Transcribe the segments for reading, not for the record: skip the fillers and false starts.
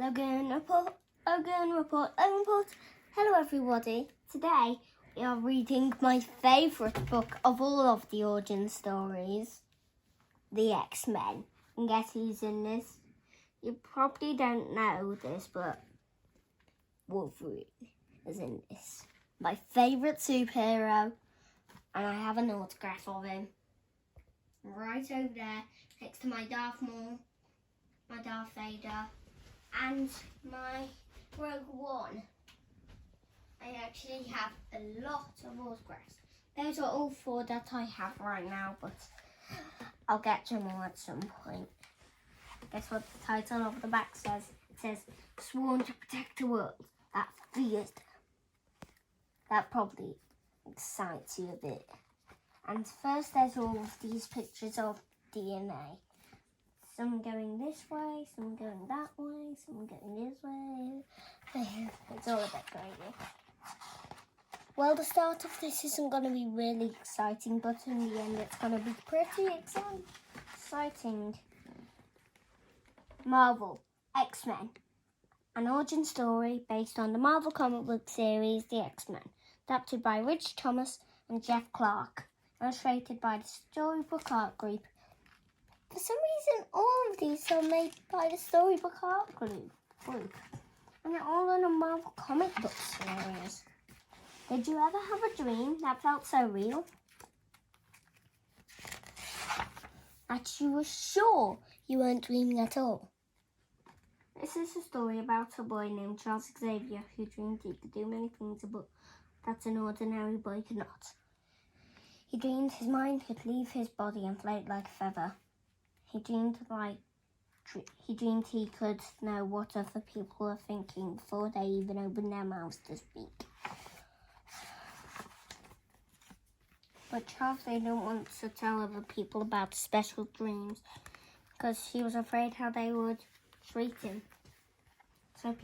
Logan report. Hello everybody. Today we are reading my favourite book of all of the origin stories, The X-Men. And guess who's in this? You probably don't know this, but Wolverine is in this. My favourite superhero, and I have an autograph of him right over there next to my Darth Maul, my Darth Vader, and my Rogue One. I actually have a lot of autographs. Those are all four that I have right now, but I'll get to more at some point. Guess what the title of the back says? It says, "Sworn to protect a world that fears them." That probably excites you a bit. And first there's all of these pictures of DNA. Some going this way, some going that way, some going this way. It's all a bit crazy. Well, the start of this isn't going to be really exciting, but in the end it's going to be pretty exciting. Marvel, X-Men. An origin story based on the Marvel comic book series, The X-Men. Adapted by Rich Thomas and Jeff Clark. Illustrated by the Storybook Art Group. For some reason, all of these are made by the Storybook Art Group. And they're all in a Marvel comic book series. Did you ever have a dream that felt so real that you were sure you weren't dreaming at all? This is a story about a boy named Charles Xavier who dreamed he could do many things that an ordinary boy could not. He dreamed his mind could leave his body and float like a feather. He dreamed he could know what other people were thinking before they even opened their mouths to speak. But Charles didn't want to tell other people about his special dreams because he was afraid how they would treat him. So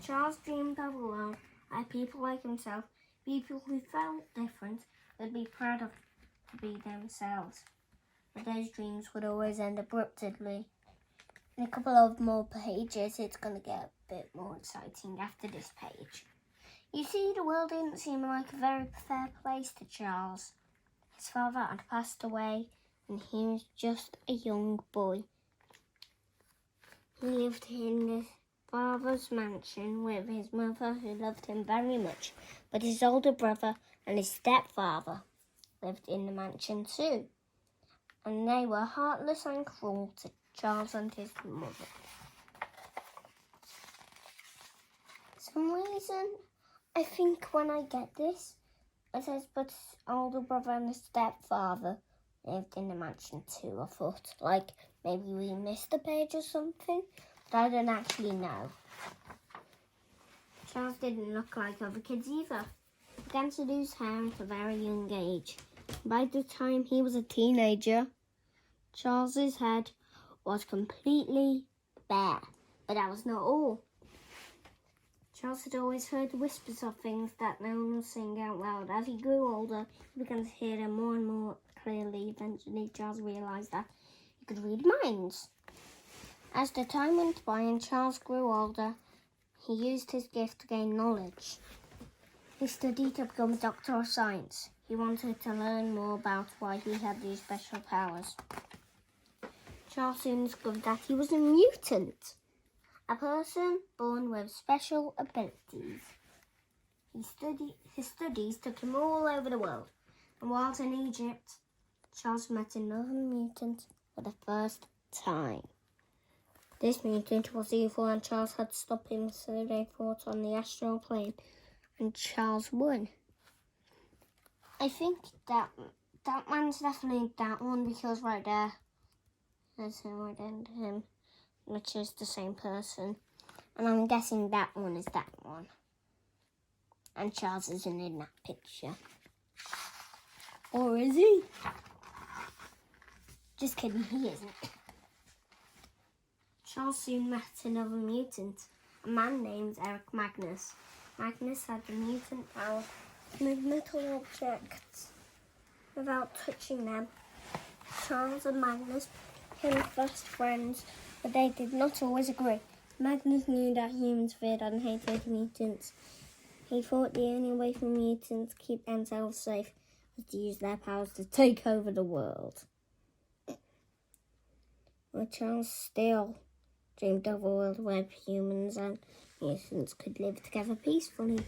Charles dreamed of a world where people like himself, people who felt different, would be proud of to be themselves. But those dreams would always end abruptly. In a couple of more pages, it's going to get a bit more exciting after this page. You see, the world didn't seem like a very fair place to Charles. His father had passed away and he was just a young boy. He lived in his father's mansion with his mother, who loved him very much, but his older brother and his stepfather lived in the mansion too, and they were heartless and cruel to Charles and his mother. For some reason, I think when I get this, it says, but his older brother and his stepfather lived in the mansion too. I thought, like, maybe we missed a page or something, but I don't actually know. Charles didn't look like other kids either. He began to lose hair at a very young age. By the time he was a teenager, Charles's head was completely bare. But that was not all. Charles had always heard whispers of things that no one was saying out loud. As he grew older, he began to hear them more and more clearly. Eventually, Charles realised that he could read minds. As the time went by and Charles grew older, he used his gift to gain knowledge. He studied to become a doctor of science. He wanted to learn more about why he had these special powers. Charles soon discovered that he was a mutant, a person born with special abilities. His studies took him all over the world, and whilst in Egypt, Charles met another mutant for the first time. This mutant was evil and Charles had to stop him, so they fought on the astral plane, and Charles won. I think that man's definitely that one, because right there, there's him right under him, which is the same person. And I'm guessing that one is that one. And Charles isn't in that picture. Or is he? Just kidding, he isn't. Charles soon met another mutant, a man named Eric Magnus. Magnus had the mutant power to move metal objects without touching them. Charles and Magnus became fast friends, but they did not always agree. Magnus knew that humans feared and hated mutants. He thought the only way for mutants to keep themselves safe was to use their powers to take over the world. But Charles still dreamed of a world where humans and mutants could live together peacefully.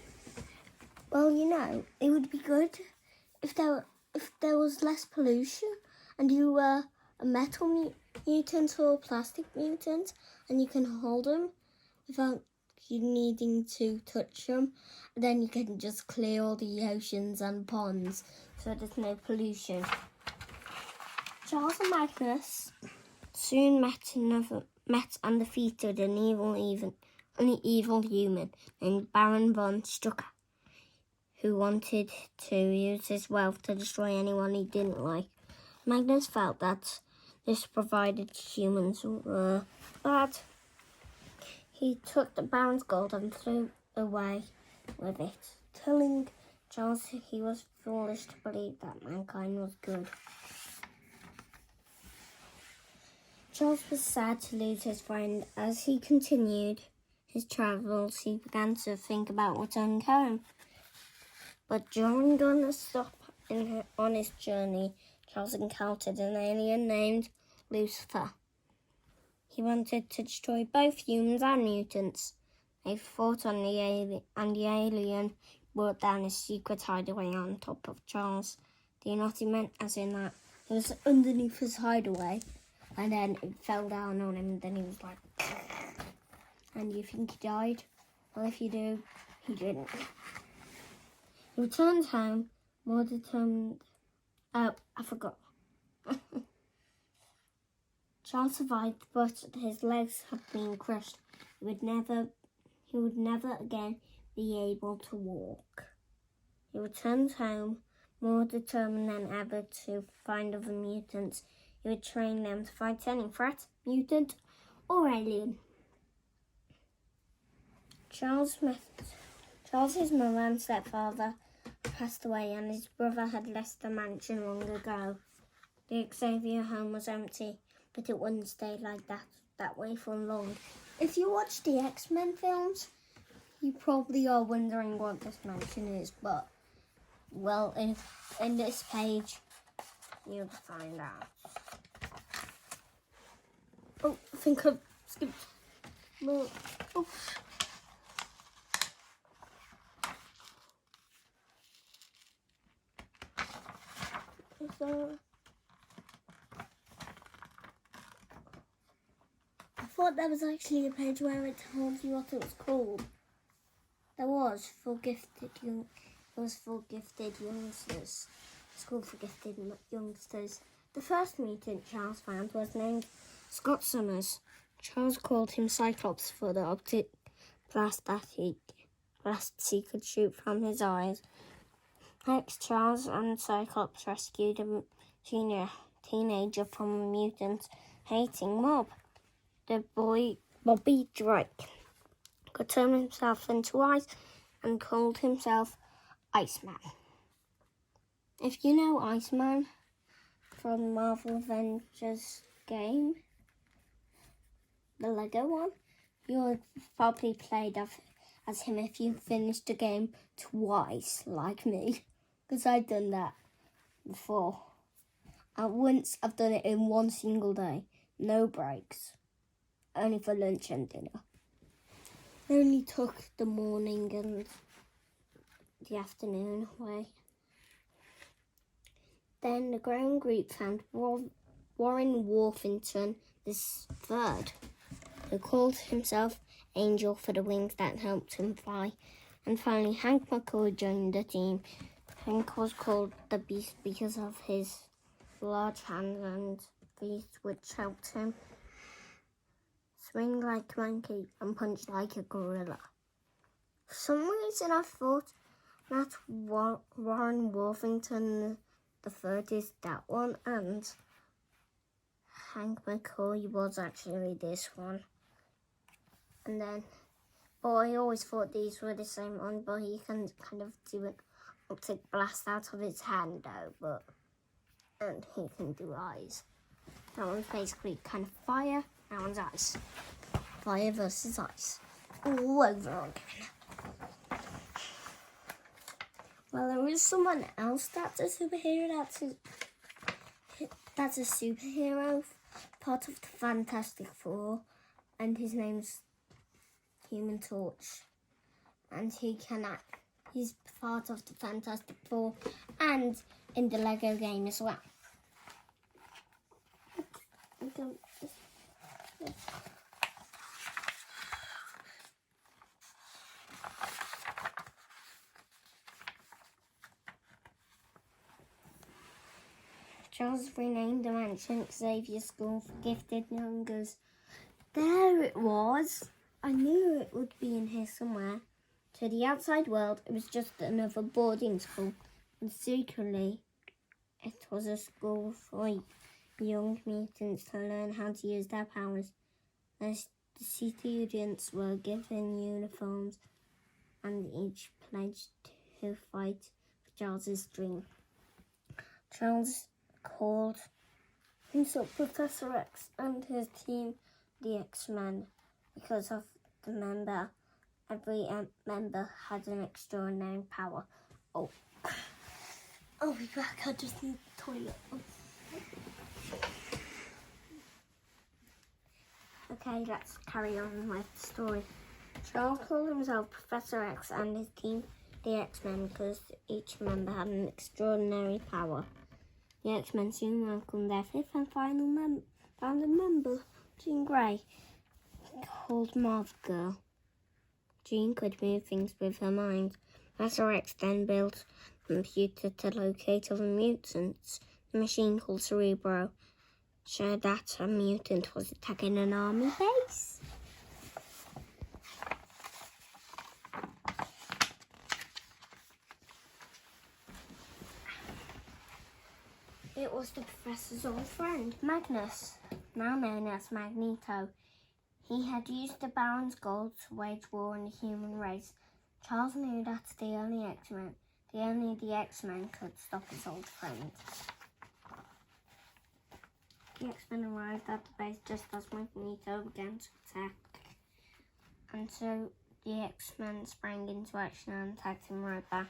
Well, it would be good if there was less pollution and you were a metal mutant or a plastic mutant and you can hold them without you needing to touch them. And then you can just clear all the oceans and ponds so there's no pollution. Charles and Magnus soon met and defeated an evil human named Baron von Strucker, who wanted to use his wealth to destroy anyone he didn't like. Magnus felt that this provided humans were bad. He took the Baron's gold and flew away with it, telling Charles he was foolish to believe that mankind was good. Charles was sad to lose his friend. As he continued his travels, he began to think about returning home. But during a stop on his journey, Charles encountered an alien named Lucifer. He wanted to destroy both humans and mutants. They fought on the alien brought down his secret hideaway on top of Charles. Do you know what he meant? As in that it was underneath his hideaway, and then it fell down on him, and then he was like, and you think he died? Well, if you do, he didn't. He returned home, more determined. Oh, I forgot. Charles survived, but his legs had been crushed. He would never again be able to walk. He returned home, more determined than ever to find other mutants. He would train them to fight any threat, mutant or alien. Charles' mother and stepfather passed away, and his brother had left the mansion long ago. The Xavier home was empty, but it wouldn't stay like that way for long. If you watch the X-Men films, you probably are wondering what this mansion is, but, well, in this page, you'll find out. Oh, I think I've skipped. No. Oh. So, I thought there was actually a page where it told you what it was called. There was for gifted youngsters. It's called for gifted youngsters. The first mutant Charles found was named Scott Summers. Charles called him Cyclops for the optic blasts he could shoot from his eyes. Next, Charles and Cyclops rescued a teenager from a mutant-hating mob. The boy, Bobby Drake, could turn himself into ice and called himself Iceman. If you know Iceman from the Marvel Avengers game, the Lego one, you would probably played as him if you finished the game twice, like me, because I've done that before. And once I've done it in one single day, no breaks, only for lunch and dinner. It only took the morning and the afternoon away. Then the ground group found Warren Worthington III, who called himself Angel for the wings that helped him fly. And finally, Hank McCoy joined the team. Hank was called the Beast because of his large hands and feet, which helped him swing like a monkey and punch like a gorilla. For some reason, I thought that Warren Worthington III is that one, and Hank McCoy was actually this one. And then, but I always thought these were the same one, but he can kind of do an optic blast out of his hand though, and he can do eyes. That one's basically kind of fire, that one's ice. fire versus ice all over again. Well, there is someone else that's a superhero. That's a superhero, part of the Fantastic Four, and his name's Human Torch. And he's part of the Fantastic Four and in the Lego game as well. Charles renamed the mansion Xavier School for Gifted Youngers. There it was. I knew it would be in here somewhere. To the outside world, it was just another boarding school. And secretly, it was a school for young mutants to learn how to use their powers. As the students were given uniforms and each pledged to fight for Charles's dream. Charles called himself Professor X and his team the X-Men because of the member. Every member had an extraordinary power. Oh, I'll be back. I just need the toilet. Okay, let's carry on with the story. Charles called himself Professor X and his team the X-Men because each member had an extraordinary power. The X-Men soon welcomed their fifth and final founding member, Jean Grey, called Marvel Girl. Jean could move things with her mind. Professor X then built a computer to locate other mutants. The machine called Cerebro showed that a mutant was attacking an army base. It was the professor's old friend, Magnus, now known as Magneto. He had used the Baron's gold to wage war on the human race. Charles knew that only the X-Men could stop his old friend. The X-Men arrived at the base just as Magneto began to attack. And so the X-Men sprang into action and attacked him right back.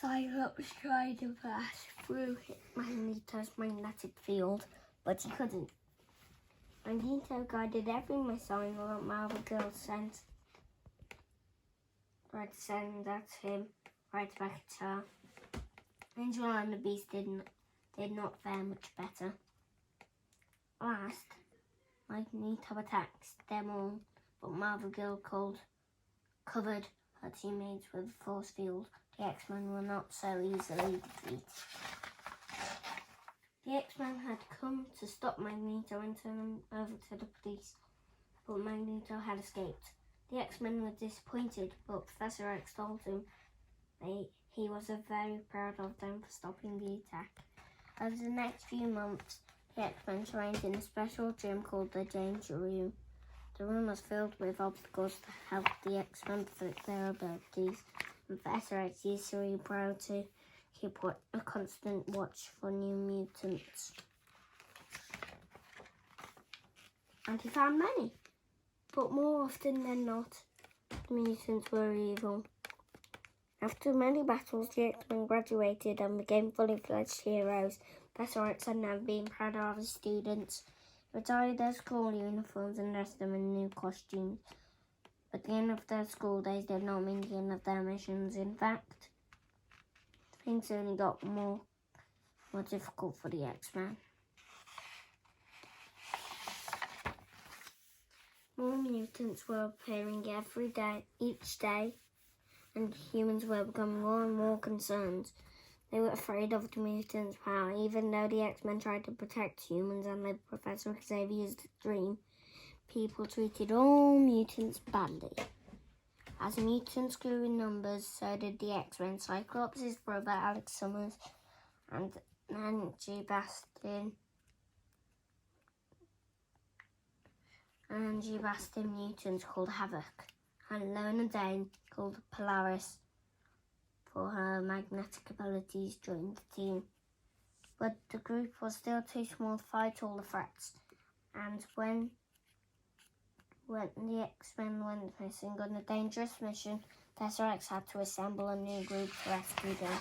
Cyclops tried to pass through Magneto's magnetic field, but he couldn't. Magneto guided every missile that Marvel Girl tried to send at him, right back at her. Angel and the Beast did not fare much better. Last, Magneto attacked them all, but Marvel Girl covered her teammates with a force field. The X-Men were not so easily defeated. The X-Men had come to stop Magneto and turn him over to the police, but Magneto had escaped. The X-Men were disappointed, but Professor X told him he was very proud of them for stopping the attack. Over the next few months, the X-Men trained in a special gym called the Danger Room. The room was filled with obstacles to help the X-Men perfect their abilities. Professor X used Cerebro to keep a constant watch for new mutants. And he found many, but more often than not, the mutants were evil. After many battles, the X-Men graduated and became fully fledged heroes. Professor X had never been prouder of his students. He retired their school uniforms and dressed them in new costumes. But the end of their school days did not mean the end of their missions. In fact, things only got more difficult for the X-Men. More mutants were appearing each day, and humans were becoming more and more concerned. They were afraid of the mutants' power, even though the X-Men tried to protect humans and live Professor Xavier's dream. People treated all mutants badly. As mutants grew in numbers, so did the X-Men. Cyclops' brother, Alex Summers, and Angie Bastin mutants called Havoc, and Lona Dane, called Polaris, for her magnetic abilities, joined the team. but the group was still too small to fight all the threats. And when the X-Men went missing on a dangerous mission, Professor X had to assemble a new group to rescue them.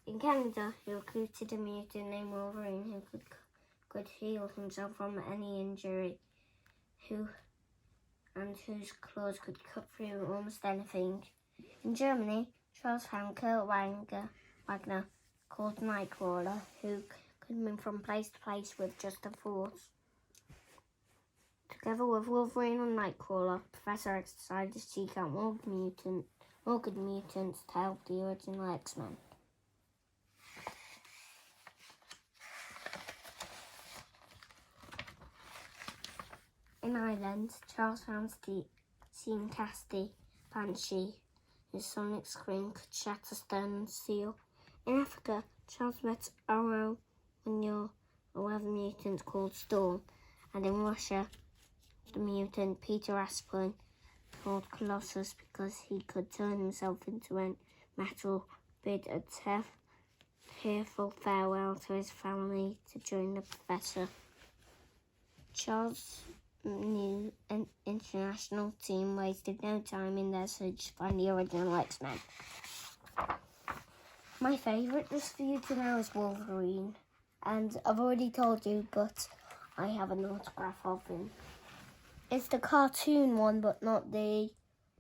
In Canada, he recruited a mutant named Wolverine who could heal himself from any injury, and whose claws could cut through almost anything. In Germany, Charles found Kurt Wagner, called Nightcrawler, who could move from place to place with just a thought. Together with Wolverine and Nightcrawler, Professor X decided to seek out more good mutants to help the original X-Men. In Ireland, Charles found seen Casty, Banshee, whose sonic scream could shatter stone and steel. In Africa, Charles met Oro Munyor, a weather mutant called Storm, and in Russia, the mutant Peter Aspirin, called Colossus because he could turn himself into a metal, bid a tearful farewell to his family to join the Professor. Charles' new international team wasted no time in their search to find the original X-Men. My favourite, just for you to know, is Wolverine. And I've already told you, but I have an autograph of him. It's the cartoon one, but not the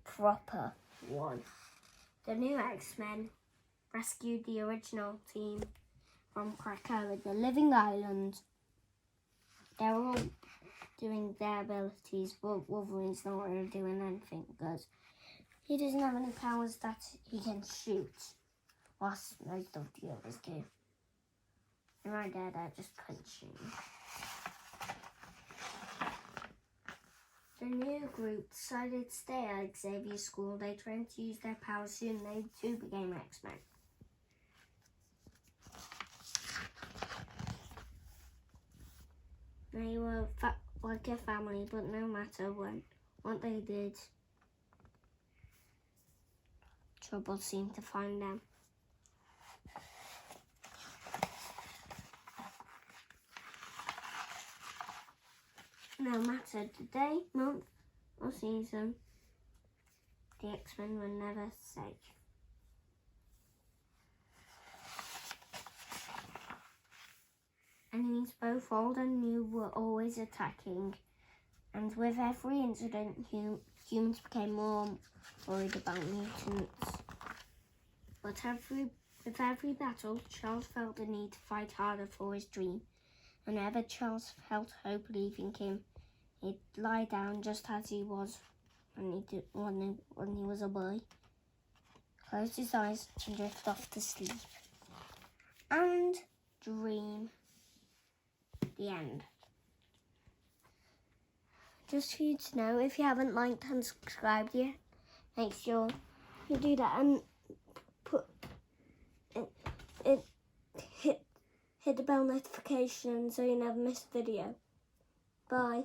proper one. The new X-Men rescued the original team from Krakow, the living island. They're all doing their abilities, but Wolverine's not really doing anything because he doesn't have any powers that he can shoot, whilst most of the others do. And right there, they're just punching. The new group decided to stay at Xavier's school. They trained to use their powers soon. They too became X-Men. They were like a family, but no matter what they did, trouble seemed to find them. No matter the day, month, or season, the X-Men were never safe. Enemies both old and new were always attacking, and with every incident, humans became more worried about mutants. But with every battle, Charles felt the need to fight harder for his dream. Whenever Charles felt hope leaving him, he'd lie down just as he was when he was a boy, close his eyes and drift off to sleep, and dream. The end. Just for you to know, if you haven't liked and subscribed yet, make sure you do that and hit the bell notification so you never miss a video. Bye.